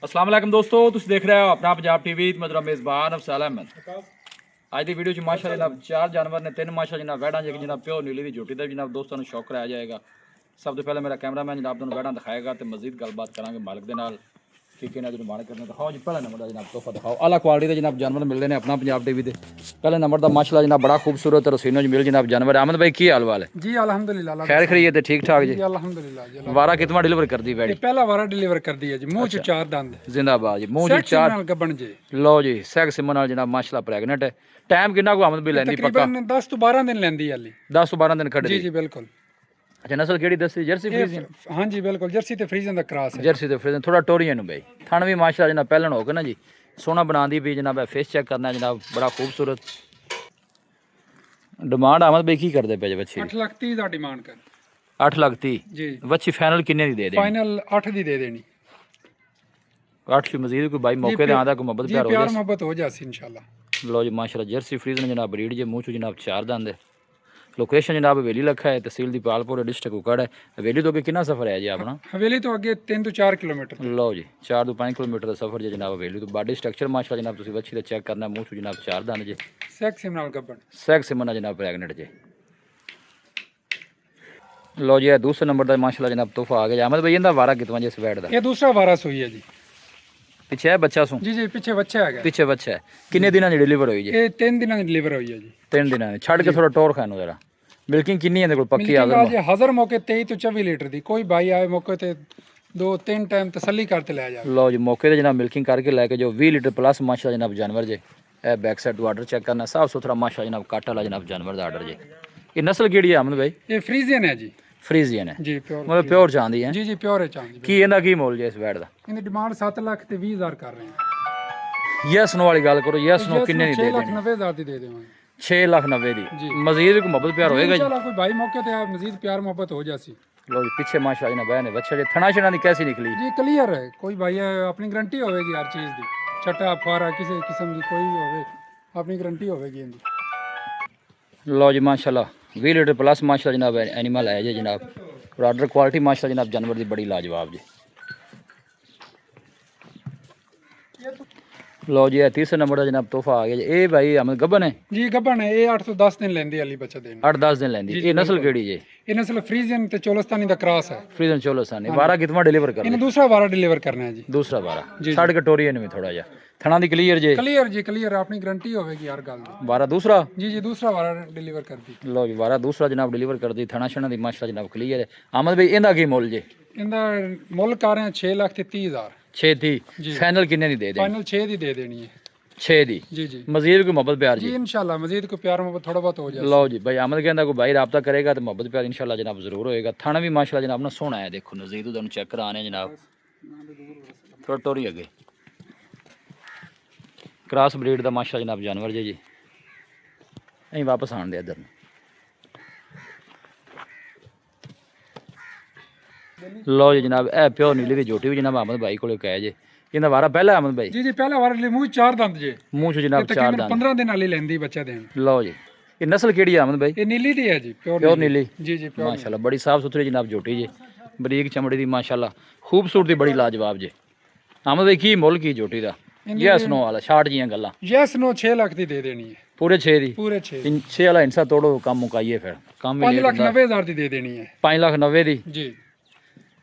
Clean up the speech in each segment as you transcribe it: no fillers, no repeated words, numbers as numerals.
अस्सलाम वालेकुम दोस्तों, तुसीं देख रहे हो अपना पंजाब टीवी। मेरा मेज़बान अफसाल अहमद। ਅੱਜ ਦੀ ਵੀਡੀਓ 'ਚ ਮਾਸ਼ਾਅੱਲਾ ਜਨਾਬ 4 ਜਾਨਵਰ ਨੇ, 3 ਮਾਸ਼ਾ ਜਨਾਬ ਵੈੜਾਂ ਜੇ ਜਨਾਬ ਪਿਓ ਨੀਲੀ ਦੀ ਝੋਟੀ ਦਾ ਜਨਾਬ ਦੋਸਤਾਂ ਨੂੰ ਸ਼ੌਕ ਕਰਾਇਆ ਜਾਏਗਾ। ਸਭ ਤੋਂ ਪਹਿਲਾਂ ਮੇਰਾ ਕੈਮਰਾਮੈਨ ਜਨਾਬ ਤੁਹਾਨੂੰ ਵੈੜਾਂ ਦਿਖਾਏਗਾ ਤੇ ਮਜ਼ੀਦ ਗੱਲਬਾਤ ਕਰਾਂਗੇ ਮਾਲਕ ਦੇ ਨਾਲ ਕਿ ਕਿਹਨਾਂ ਦੀ ਮਾਣ ਕਰਨਾ। ਦਿਖਾਓ ਜੀ ਪਹਿਲਾ ਨੰਬਰ ਦਾ ਜਨਾਬ ਤੋਹਫਾ ਦਿਖਾਓ। ਆਲਾ ਕੁਆਲਿਟੀ ਦੇ ਜਨਾਬ ਜਾਨਵਰ ਮਿਲਦੇ ਨੇ ਆਪਣਾ ਪੰਜਾਬ ਟੀਵੀ ਤੇ। ਪਹਿਲੇ ਨੰਬਰ ਦਾ ਮਾਸ਼ਾਅੱਲਾ ਜਨਾਬ ਬੜਾ ਖੂਬਸੂਰਤ ਰਸੀਨੋ 'ਚ ਮਿਲ ਜਨਾਬ ਜਾਨਵਰ। ਆਮਦ भाई ਕੀ ਹਾਲ ਵਾਲ ਹੈ जी अल्हम्दुलिल्लाह खैर खरीए ते ठीक ठाक जी। अल्हम्दुलिल्लाह जी। वारा कितना डिलीवर कर दी वैड़ी? पहला वारा डिलीवर कर दिया जी। मुंह च चार दंद जिंदाबाद जी। मुंह च चार गबन जी। लो जी सैक सिमन नाल जनाब माशाल्लाह प्रेगनेंट है। टाइम कितना को आमद भी लेंदी पक्का? तकरीबन 10 तो 12 दिन लेंदी है। 10 ਤੋਂ 12 ਦਿਨ ਖੜੇ जी जी बिल्कुल। अच्छा नस्ल केड़ी दसी? Jersey Friesian? हाँ जी बिल्कुल जर्सी ते फ्रीजियन दा क्रॉस है। जर्सी ते फ्रीजियन थोड़ा टोरियन भाई। थन भी माशाल्लाह जनाब पहलन हो के ना जी सोना बनांदी भी जनाब। फेस चेक करना जनाब बड़ा खूबसूरत। डिमांड आमद भाई की करदे पे बच्चे? 8 लाख 30 दा डिमांड कर। 8 लाख 30 जी। बच्ची फाइनल किन्ने दी दे दे? फाइनल 8 दी दे देनी। 8 की मजीद कोई भाई मौके ते आंदा कोई मोहब्बत प्यार हो प्यार जाए। मोहब्बत हो जासी इंशाल्लाह। लो जी माशाल्लाह जर्सी फ्रीजियन जनाब ब्रीड जे मुंह चो जनाब चार दंद है। लोकेशन जनाब हवेली लखा है, तहसील दी पालपुर डिस्ट्रिक्ट कुकड़ है। हवेली तो अगे कितना सफ़र है जी अपना? हवेली तो अगे 3 तो 4 किलोमीटर। लो जी 4 तो 5 किलोमीटर का सफ़र जी जनाब हवेली तो। बॉडी स्ट्रक्चर माशाल्लाह जनाब तुसीं बच्ची दा चेक करना। मुंह चो जनाब चार दंद जे। सेक्स सिमनाल गबन। सैक सिमन जनाब प्रेगनेंट जे। लो जी दूसरे नंबर का माशाल्लाह जनाब तोहफा आ गया। अहमद भाई इंदा वारा कितना जी इस वैट दा? ये दूसरा वारा सोई है जी। पिछे है बच्चा सू? जी जी पीछे बच्चा है। पिछे बच्चा है। किन्ने दिनां दी डिलीवर हुई जी? ये 3 दिनों की डिलीवर हुई है जी। 3 दिनां दी। छड़ के थोड़ा टोर खानो जरा। मिल्किंग किन्नी है कोल पक्की आज हज़र मौके 23 तो 24 लीटर दी। कोई भाई आए मौके ते 2-3 टाइम तसल्ली करते ले जाए। लो जी मौके ते जनाब मिल्किंग करके लेके जो 20 लीटर प्लस माशा जनाब जानवर जे। ए बैक साइड तो आर्डर चेक करना साफ सुथरा माशा जनाब काट वाला जनाब जानवर दा आर्डर जे। ये नस्ल केड़ी है अहमद भाई? ये फ्रीजियन है जी। फ्रीजियन है जी प्योर। मतलब प्योर चांदी है जी जी प्योर है चांदी। की इंदा की मोल जे इस वैट दा? इनकी डिमांड 7 लाख ते 20,000 कर रहे हैं। यस नो वाली गल करो। यस नो किन्ने दी दे 6 लाख देनी? 90,000 दी दे देवांगे। 6 लाख 90 दी। मजीद को मोहब्बत प्यार होएगा जी इंशाल्लाह कोई भाई मौके ते आप मजीद प्यार मोहब्बत हो जासी। लो जी पीछे माशा जनाब बहन है बच्चा जे। थना शना दी कैसी निकली? जी क्लियर है। कोई भाई अपनी गारंटी होगी हर चीज़ दी। छटा फारा किसी किस्म की कोई भी होवे अपनी गारंटी होगी इनकी। लो जी माशाल्लाह 20 लीटर प्लस माशा जनाब एनिमल है जी जनाब। और आर्डर क्वालिटी माशा जनाब जानवर की बड़ी लाजवाब जी। लो जी तीसरे नंबर का जनाब तोहफा आ गया जी। ए भाई अहमद गबन है? जी गबन है। ये 8 तो 10 दिन लेंदी अली बच्चा देने। 8-10 दिन लेंदी। ये नस्ल केड़ी जी? ये नस्ल फ्रीजियन ते चोलस्तानी दा क्रॉस है। फ्रीजन चोलस्तानी। वारा कितना डिलीवर कर? इन्हें दूसरा वारा डिलीवर करना है जी। दूसरा वारा छड़ के टोरियन में थोड़ा जा थना दी क्लियर जे? क्लियर जी क्लियर अपनी गारंटी होगी हर गल दी। वारा दूसरा? जी जी दूसरा वारा डिलीवर कर दी। लो जी वारा दूसरा जनाब डिलीवर कर दी। थना शना दी माशा जनाब क्लियर है। अहमद भाई इंदा की मोल जे? इंदा मुल कर रहे हैं 6 लाख ते 30,000। 6 थी फाइनल किन्ने दी दे दे? फाइनल 6 दी दे देनी है। 6 दी। जी जी मजीद कोई मोहब्बत प्यार जी जी? इंशाल्लाह मजीद को प्यार मोहब्बत थोड़ा बहुत हो जाए। लो जी भाई अहमद कहता कोई भाई रब्ता करेगा तो मोहब्बत प्यार इंशाल्लाह जनाब जरूर होएगा। थाना भी माशाल्लाह जनाब ना सोना है। देखो नज़ीर तुहानू चेक कराने जनाब थोड़ा टोरी अगे क्रॉस ब्रीड का माशा जनाब जानवर जी। अं वापस आन दे इधर। लो जी जनाब ए प्योर नीली की झोटी भी जनाब अहमद भाई को कहे जे। इनका वारा पहला अहमद भाई? जी जी पहला वारा ले मुंह चार दंद जे। मुंह चो जनाब चार दंद। 15 दिन वाली लेंदी बच्चा देन। लो जी ये नस्ल केड़ी है अहमद भाई? ये नीली दी है जी प्योर नीली। जी जी प्योर माशाल्लाह बड़ी साफ सुथरी जनाब झोटी जी। बरीक चमड़ी दी माशाल्लाह खूबसूरती बड़ी लाजवाब जी। अहमद भाई की मुल की झोटी दा? यस नो वाला शार्ट जियां गल्लां? यस नो 6 लाख दी दे देनी है। पूरे 6 दी? पूरे 6 6 वाला इंसा तोड़ो काम मुकाइए फिर काम 5 लाख 90,000 दी दे देनी है। 5 लाख 90 दी। जी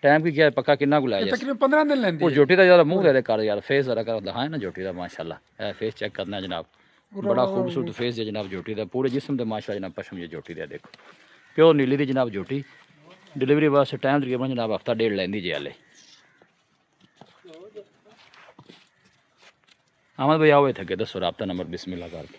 टाइम की क्या है पक्का कितना को लाया? तकरीबन 15 दिन लेंदी वो है। झोटी दा जरा मुंह दे कर यार फेस जरा कर दिखाए ना झोटी दा माशाल्लाह। ए फेस चेक करना जनाब बड़ा खूबसूरत फेस है जनाब झोटी दा। पूरे जिस्म दे माशाल्लाह जनाब पशम ये झोटी दा देखो प्योर नीली दी जनाब झोटी। डिलीवरी वास्ते टाइम तकरीबन जनाब हफ्ता डेढ़ लेंदी जी हाले। अहमद भाई आओ थे दसो रब्ता नंबर बिस्मिल्लाह करके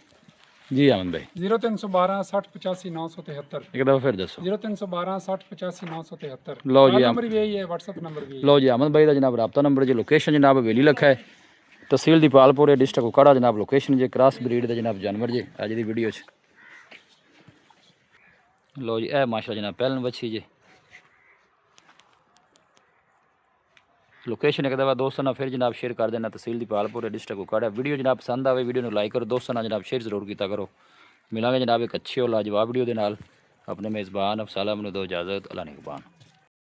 जी। अहमद भाई 0312 60 85 973। एक दफ़ा फिर दसो। 0312 60 85 973। लो जी नंबर भी यही है व्हाट्सएप नंबर भी। लो जी अहमद भाई का जनाब रब्ता नंबर जी। लोकेशन जनाब हवेली लखा है, तहसील दी पालपुर है, डिस्ट्रिक्ट कुकड़ा जनाब। लोकेशन जे क्रॉस ब्रीड के जनाब जानवर जे अज की वीडियो च। लो जी ए माशाल्लाह जनाब पहलन बच्ची जी। लोकेशन एक दफ़ा दोस्तों ना फिर जनाब शेयर कर देना। तहसील दी पालपुर है, डिस्ट्रिक्ट कुकड़ा। वीडियो जनाब पसंद आवे वीडियो लाइक करो दोस्तों ना जनाब शेयर जरूर किया करो। मिलांगे जनाब एक अच्छी और लाजवाब वीडियो के नाल। अपने मेज़बान अफसाल अहमद दो इजाज़त। अल्लाह निगहबान।